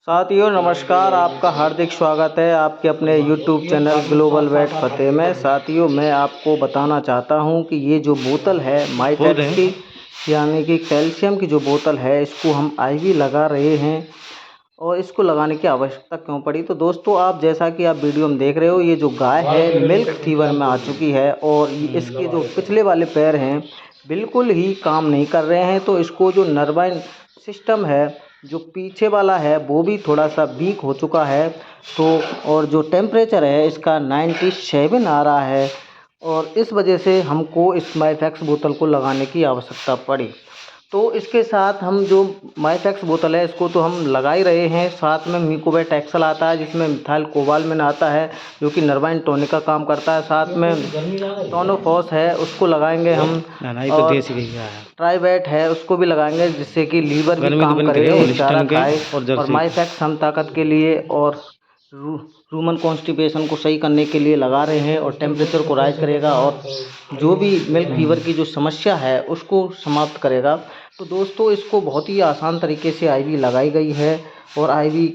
साथियों नमस्कार, आपका हार्दिक स्वागत है आपके अपने YouTube चैनल ग्लोबल वेट फतेह में। साथियों मैं आपको बताना चाहता हूं कि ये जो बोतल है माइटेक्स की यानी कि कैल्शियम की जो बोतल है, इसको हम IV लगा रहे हैं और इसको लगाने की आवश्यकता क्यों पड़ी। तो दोस्तों आप जैसा कि आप वीडियो में देख रहे हो, ये जो गाय है मिल्क फीवर में आ चुकी है और इसके जो पिछले वाले पैर हैं बिल्कुल ही काम नहीं कर रहे हैं। तो इसको जो नर्वाइन सिस्टम है जो पीछे वाला है वो भी थोड़ा सा वीक हो चुका है। तो और जो टेम्परेचर है इसका 97 आ रहा है और इस वजह से हमको इस माइफेक्स बोतल को लगाने की आवश्यकता पड़ी। तो इसके साथ हम जो माइफेक्स बोतल है इसको तो हम लगा ही रहे हैं, साथ में मिकोवेट एक्सल आता है जिसमें मिथाइल कोबालमिन आता है जो कि नर्वाइन टॉनिक का काम करता है, साथ में टोनोफॉस है उसको लगाएंगे हम, और ट्राइवेट है उसको भी लगाएंगे जिससे कि लीवर भी काम करे, चारा खाए। और माइफेक्स हम ताकत के लिए और रूमन कॉन्स्टिपेशन को सही करने के लिए लगा रहे हैं और टेम्परेचर को राइज करेगा और जो भी मिल्क फीवर की जो समस्या है उसको समाप्त करेगा। तो दोस्तों इसको बहुत ही आसान तरीके से IV लगाई गई है और IV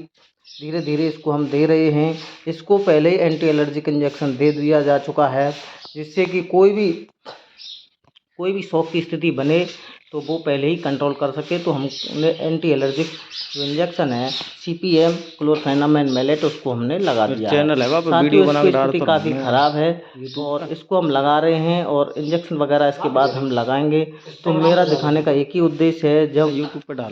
धीरे धीरे इसको हम दे रहे हैं। इसको पहले ही एंटी एलर्जिक इंजेक्शन दे दिया जा चुका है जिससे कि कोई भी शॉक की स्थिति बने तो वो पहले ही कंट्रोल कर सके। तो हमने एंटी एलर्जिक जो इंजेक्शन है CPM क्लोरफेनामाइन मैलेट उसको हमने लगा दिया है। साथियों इसकी स्थिति काफ़ी ख़राब है और इसको हम लगा रहे हैं और इंजेक्शन वगैरह इसके बाद हम लगाएंगे। तो मेरा दिखाने का एक ही उद्देश्य है, जब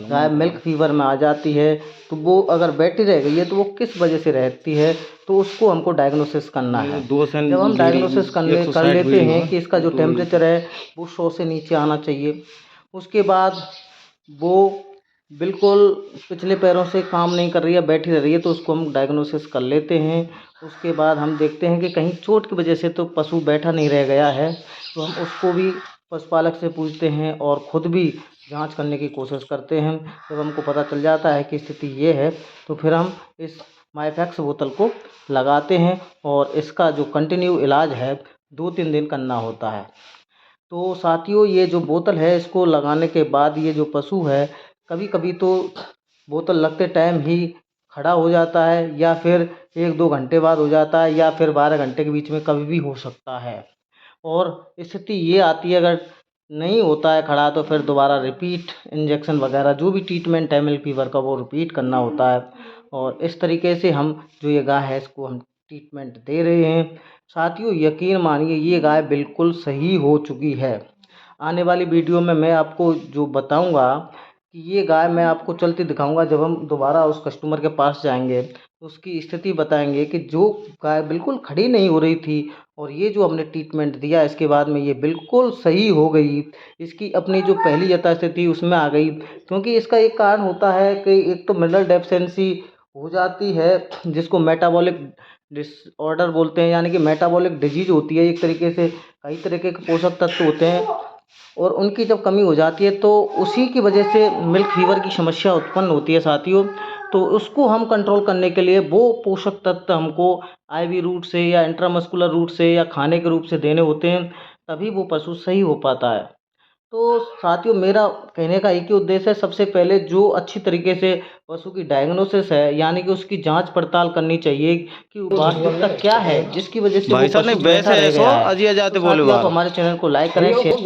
गाय मिल्क फीवर में आ जाती है तो वो अगर बैठी रह गई है तो वो किस वजह से रहती है, तो उसको हमको डायग्नोसिस करना है। जब हम डायग्नोसिस कर लेते हैं कि इसका जो टेम्परेचर है वो 100 से नीचे आना चाहिए, उसके बाद वो बिल्कुल पिछले पैरों से काम नहीं कर रही है, बैठी रह रही है, तो उसको हम डायग्नोसिस कर लेते हैं। उसके बाद हम देखते हैं कि कहीं चोट की वजह से तो पशु बैठा नहीं रह गया है, तो हम उसको भी पशुपालक से पूछते हैं और ख़ुद भी जांच करने की कोशिश करते हैं। जब हमको पता चल जाता है कि स्थिति ये है तो फिर हम इस माइफेक्स बोतल को लगाते हैं और इसका जो कंटिन्यू इलाज है 2-3 दिन करना होता है। तो साथियों ये जो बोतल है इसको लगाने के बाद ये जो पशु है कभी कभी तो बोतल लगते टाइम ही खड़ा हो जाता है या फिर 1-2 घंटे बाद हो जाता है या फिर 12 घंटे के बीच में कभी भी हो सकता है। और स्थिति ये आती है अगर नहीं होता है खड़ा तो फिर दोबारा रिपीट इंजेक्शन वगैरह जो भी ट्रीटमेंट है मिल्क फीवर का वो रिपीट करना होता है। और इस तरीके से हम जो ये गाय है इसको हम ट्रीटमेंट दे रहे हैं। साथियों यकीन मानिए ये गाय बिल्कुल सही हो चुकी है। आने वाली वीडियो में मैं आपको जो बताऊंगा कि ये गाय मैं आपको चलती दिखाऊंगा, जब हम दोबारा उस कस्टमर के पास जाएंगे तो उसकी स्थिति बताएंगे कि जो गाय बिल्कुल खड़ी नहीं हो रही थी और ये जो हमने ट्रीटमेंट दिया इसके बाद में ये बिल्कुल सही हो गई, इसकी अपनी जो पहली यथास्थिति उसमें आ गई। क्योंकि इसका एक कारण होता है कि एक तो मिनरल डेफिशिएंसी हो जाती है जिसको मेटाबॉलिक डिसऑर्डर बोलते हैं, यानी कि मेटाबॉलिक डिजीज होती है। एक तरीके से कई तरीके के पोषक तत्व होते हैं और उनकी जब कमी हो जाती है तो उसी की वजह से मिल्क फीवर की समस्या उत्पन्न होती है साथियों। तो उसको हम कंट्रोल करने के लिए वो पोषक तत्व हमको IV रूट से या इंट्रामस्कुलर रूट से या खाने के रूप से देने होते हैं, तभी वो पशु सही हो पाता है। तो साथियों मेरा कहने का एक ही उद्देश्य है, सबसे पहले जो अच्छी तरीके से पशु की डायग्नोसिस है यानी कि उसकी जांच पड़ताल करनी चाहिए कि वास्तविकता क्या है जिसकी वजह से वो पशु बैठा रह गया है। साथियों आप हमारे चैनल को लाइक करें, शेयर